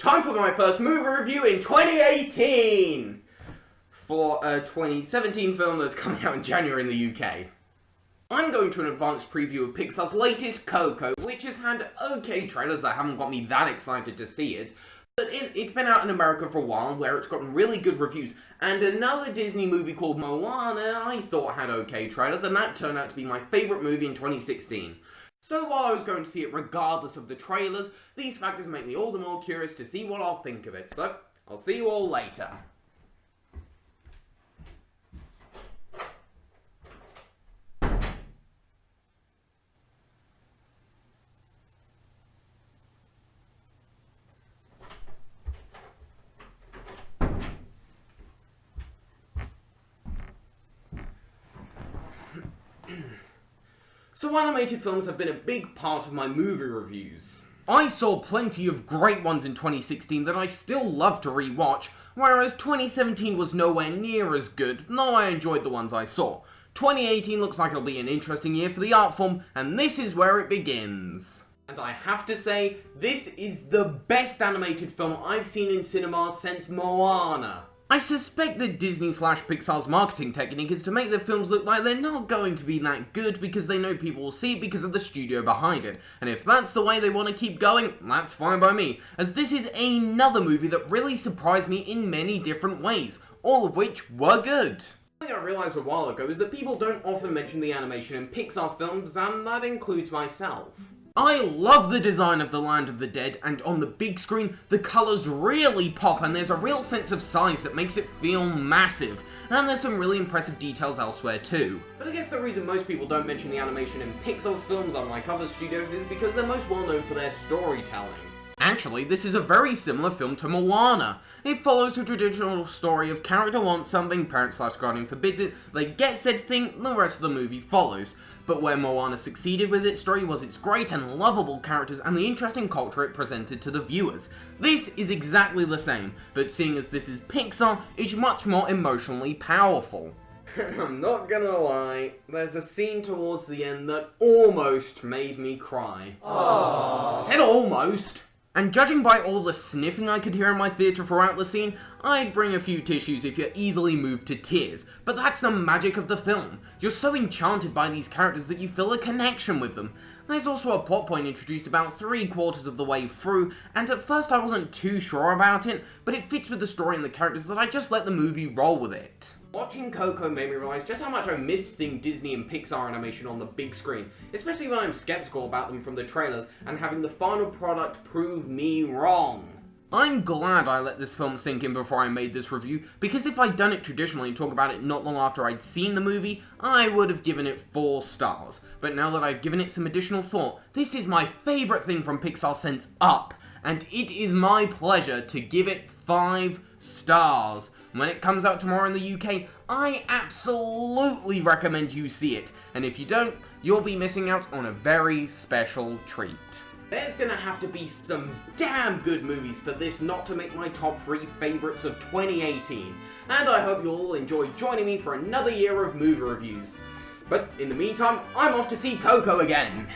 time for my first movie review in 2018! For a 2017 film that's coming out in January in the UK. I'm going to an advanced preview of Pixar's latest Coco, which has had okay trailers that haven't got me that excited to see it, but it's been out in America for a while where it's gotten really good reviews, and another Disney movie called Moana I thought had okay trailers, and that turned out to be my favourite movie in 2016. So while I was going to see it regardless of the trailers, these factors make me all the more curious to see what I'll think of it, so I'll see you all later. So animated films have been a big part of my movie reviews. I saw plenty of great ones in 2016 that I still love to rewatch, whereas 2017 was nowhere near as good, though I enjoyed the ones I saw. 2018 looks like it'll be an interesting year for the art form, and this is where it begins. And I have to say, this is the best animated film I've seen in cinemas since Moana. I suspect that Disney/Pixar's marketing technique is to make their films look like they're not going to be that good because they know people will see it because of the studio behind it. And if that's the way they want to keep going, that's fine by me, as this is another movie that really surprised me in many different ways, all of which were good. Something I realised a while ago is that people don't often mention the animation in Pixar films, and that includes myself. I love the design of the Land of the Dead, and on the big screen, the colours really pop and there's a real sense of size that makes it feel massive. And there's some really impressive details elsewhere too. But I guess the reason most people don't mention the animation in Pixar's films, unlike other studios, is because they're most well known for their storytelling. Actually, this is a very similar film to Moana. It follows the traditional story of character wants something, parent/guardian forbids it, they get said thing, the rest of the movie follows. But where Moana succeeded with its story was its great and lovable characters and the interesting culture it presented to the viewers. This is exactly the same, but seeing as this is Pixar, it's much more emotionally powerful. I'm not gonna lie, there's a scene towards the end that almost made me cry. Aww. I said almost! And judging by all the sniffing I could hear in my theatre throughout the scene, I'd bring a few tissues if you're easily moved to tears. But that's the magic of the film. You're so enchanted by these characters that you feel a connection with them. There's also a plot point introduced about 3/4 of the way through, and at first I wasn't too sure about it, but it fits with the story and the characters that I just let the movie roll with it. Watching Coco made me realise just how much I missed seeing Disney and Pixar animation on the big screen, especially when I'm skeptical about them from the trailers, and having the final product prove me wrong. I'm glad I let this film sink in before I made this review, because if I'd done it traditionally and talk about it not long after I'd seen the movie, I would have given it 4 stars. But now that I've given it some additional thought, this is my favourite thing from Pixar since Up, and it is my pleasure to give it 5 stars. When it comes out tomorrow in the UK, I absolutely recommend you see it, and if you don't, you'll be missing out on a very special treat. There's gonna have to be some damn good movies for this not to make my top 3 favourites of 2018, and I hope you'll all enjoy joining me for another year of movie reviews. But in the meantime, I'm off to see Coco again!